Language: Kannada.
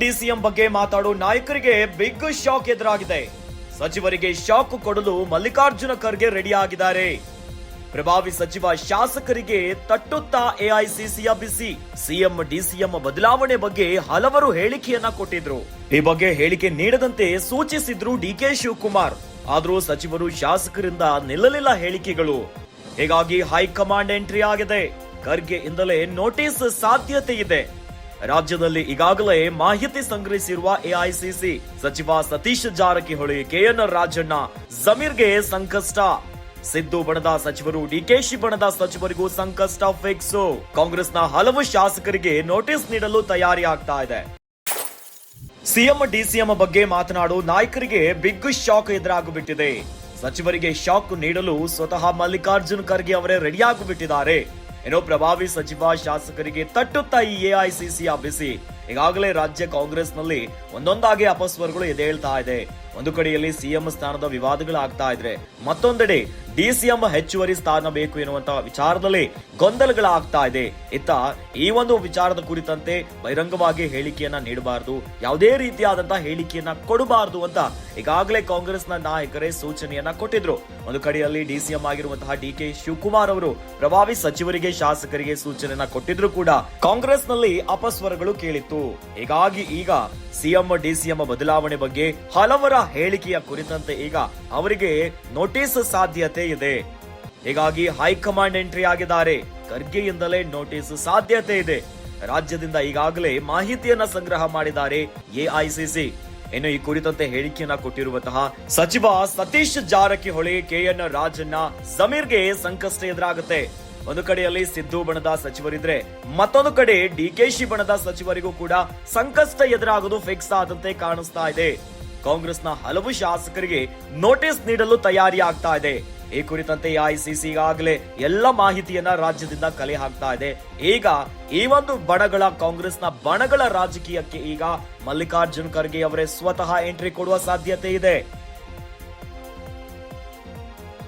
ಡಿಸಿಎಂ ಬಗ್ಗೆ ಮಾತಾಡೋ ನಾಯಕರಿಗೆ ಬಿಗ್ ಶಾಕ್ ಎದುರಾಗಿದೆ. ಸಚಿವರಿಗೆ ಶಾಕ್ ಕೊಡಲು ಮಲ್ಲಿಕಾರ್ಜುನ ಖರ್ಗೆ ರೆಡಿ ಆಗಿದ್ದಾರೆ. ಪ್ರಭಾವಿ ಸಚಿವ ಶಾಸಕರಿಗೆ ತಟ್ಟುತ್ತಾ ಎಐಸಿಸಿಯ ಬಿಸಿ. ಸಿಎಂ ಡಿಸಿಎಂ ಬದಲಾವಣೆ ಬಗ್ಗೆ ಹಲವರು ಹೇಳಿಕೆಯನ್ನ ಕೊಟ್ಟಿದ್ರು. ಈ ಬಗ್ಗೆ ಹೇಳಿಕೆ ನೀಡದಂತೆ ಸೂಚಿಸಿದ್ರು ಡಿಕೆ ಶಿವಕುಮಾರ್. ಆದ್ರೂ ಸಚಿವರು ಶಾಸಕರಿಂದ ನಿಲ್ಲಲಿಲ್ಲ ಹೇಳಿಕೆಗಳು. ಹೀಗಾಗಿ ಹೈಕಮಾಂಡ್ ಎಂಟ್ರಿ ಆಗಿದೆ. ಖರ್ಗೆ ಇಂದಲೇ ನೋಟಿಸ್ ಸಾಧ್ಯತೆ ಇದೆ. ರಾಜ್ಯದಲ್ಲಿ ಈಗಾಗಲೇ ಮಾಹಿತಿ ಸಂಗ್ರಹಿಸಿರುವ ಎಐಸಿಸಿ ಸಚಿವ ಸತೀಶ್ ಜಾರಕಿಹೊಳಿ, ಕೆಎನ್ ರಾಜಣ್ಣ, ಜಮೀರ್ಗೆ ಸಂಕಷ್ಟ. ಸಿದ್ದು ಬಣದ ಸಚಿವರು, ಡಿಕೆಶಿ ಬಣದ ಸಚಿವರಿಗೂ ಸಂಕಷ್ಟ ಫಿಕ್ಸ್. ಕಾಂಗ್ರೆಸ್ನ ಹಲವು ಶಾಸಕರಿಗೆ ನೋಟಿಸ್ ನೀಡಲು ತಯಾರಿ ಆಗ್ತಾ ಇದೆ. ಸಿಎಂ ಡಿಸಿಎಂ ಬಗ್ಗೆ ಮಾತನಾಡೋ ನಾಯಕರಿಗೆ ಬಿಗ್ ಶಾಕ್ ಎದುರಾಗಿಬಿಟ್ಟಿದೆ. ಸಚಿವರಿಗೆ ಶಾಕ್ ನೀಡಲು ಸ್ವತಃ ಮಲ್ಲಿಕಾರ್ಜುನ್ ಖರ್ಗೆ ಅವರೇ ರೆಡಿಯಾಗಿಬಿಟ್ಟಿದ್ದಾರೆ. ಏನೋ ಪ್ರಭಾವಿ ಸಚಿವ ಶಾಸಕರಿಗೆ ತಟ್ಟುತ್ತಾ ಈ ಎಐಸಿಸಿಯ ಬಿಸಿ. ಈಗಾಗಲೇ ರಾಜ್ಯ ಕಾಂಗ್ರೆಸ್ನಲ್ಲಿ ಒಂದೊಂದಾಗಿ ಅಪಸ್ವರಗಳು ಎದ್ದೇಳ್ತಾ ಇದೆ. ಒಂದು ಕಡೆಯಲ್ಲಿ ಸಿಎಂ ಸ್ಥಾನದ ವಿವಾದಗಳಾಗ್ತಾ ಇದ್ರೆ, ಮತ್ತೊಂದೆಡೆ ಡಿಸಿಎಂ ಹೆಚ್ಚುವರಿ ಸ್ಥಾನ ಬೇಕು ಎನ್ನುವಂತಹ ವಿಚಾರದಲ್ಲಿ ಗೊಂದಲಗಳಾಗ್ತಾ ಇದೆ. ಇತ್ತ ಈ ಒಂದು ವಿಚಾರದ ಕುರಿತಂತೆ ಬಹಿರಂಗವಾಗಿ ಹೇಳಿಕೆಯನ್ನ ನೀಡಬಾರದು, ಯಾವುದೇ ರೀತಿಯಾದಂತಹ ಹೇಳಿಕೆಯನ್ನ ಕೊಡಬಾರದು ಅಂತ ಈಗಾಗಲೇ ಕಾಂಗ್ರೆಸ್ನ ನಾಯಕರೇ ಸೂಚನೆಯನ್ನ ಕೊಟ್ಟಿದ್ರು. ಒಂದು ಕಡೆಯಲ್ಲಿ ಡಿಸಿಎಂ ಆಗಿರುವಂತಹ ಡಿಕೆ ಶಿವಕುಮಾರ್ ಅವರು ಪ್ರಭಾವಿ ಸಚಿವರಿಗೆ, ಶಾಸಕರಿಗೆ ಸೂಚನೆಯನ್ನ ಕೊಟ್ಟಿದ್ರು ಕೂಡ ಕಾಂಗ್ರೆಸ್ನಲ್ಲಿ ಅಪಸ್ವರಗಳು ಕೇಳಿತ್ತು. ಹೀಗಾಗಿ ಈಗ ಸಿಎಂ ಡಿಸಿಎಂ ಬದಲಾವಣೆ ಬಗ್ಗೆ ಹಲವರ ಹೇಳಿಕೆಯ ಕುರಿತಂತೆ ಈಗ ಅವರಿಗೆ ನೋಟಿಸ್ ಸಾಧ್ಯತೆ ಇದೆ. ಹೀಗಾಗಿ ಹೈಕಮಾಂಡ್ ಎಂಟ್ರಿ ಆಗಿದ್ದಾರೆ. ಖರ್ಗೆಯಿಂದಲೇ ನೋಟಿಸ್ ಸಾಧ್ಯತೆ ಇದೆ. ರಾಜ್ಯದಿಂದ ಈಗಾಗಲೇ ಮಾಹಿತಿಯನ್ನ ಸಂಗ್ರಹ ಮಾಡಿದ್ದಾರೆ ಎಐಸಿಸಿ. ಇನ್ನು ಈ ಕುರಿತಂತೆ ಹೇಳಿಕೆಯನ್ನ ಕೊಟ್ಟಿರುವಂತಹ ಸಚಿವ ಸತೀಶ್ ಜಾರಕಿಹೊಳಿ, ಕೆಎನ್ ರಾಜಣ್ಣ, ಜಮೀರ್ಗೆ ಸಂಕಷ್ಟ ಎದುರಾಗುತ್ತೆ. ಒಂದು ಕಡೆಯಲ್ಲಿ ಸಿದ್ದು ಬಣದ ಸಚಿವರಿದ್ರೆ, ಮತ್ತೊಂದು ಕಡೆ ಡಿಕೆಶಿ ಬಣದ ಸಚಿವರಿಗೂ ಕೂಡ ಸಂಕಷ್ಟ ಎದುರಾಗೋದು ಫಿಕ್ಸ್ ಆದಂತೆ ಕಾಣಿಸ್ತಾ ಇದೆ. ಕಾಂಗ್ರೆಸ್ನ ಹಲವು ಶಾಸಕರಿಗೆ ನೋಟಿಸ್ ನೀಡಲು ತಯಾರಿ ಆಗ್ತಾ ಇದೆ. ಈ ಕುರಿತಂತೆ ಎಐಸಿಸಿ ಈಗಾಗಲೇ ಎಲ್ಲ ಮಾಹಿತಿಯನ್ನ ರಾಜ್ಯದಿಂದ ಕಲೆ ಹಾಕ್ತಾ ಇದೆ. ಈಗ ಈ ಒಂದು ಕಾಂಗ್ರೆಸ್ನ ಬಣಗಳ ರಾಜಕೀಯಕ್ಕೆ ಈಗ ಮಲ್ಲಿಕಾರ್ಜುನ್ ಖರ್ಗೆ ಅವರೇ ಸ್ವತಃ ಎಂಟ್ರಿ ಕೊಡುವ ಸಾಧ್ಯತೆ ಇದೆ.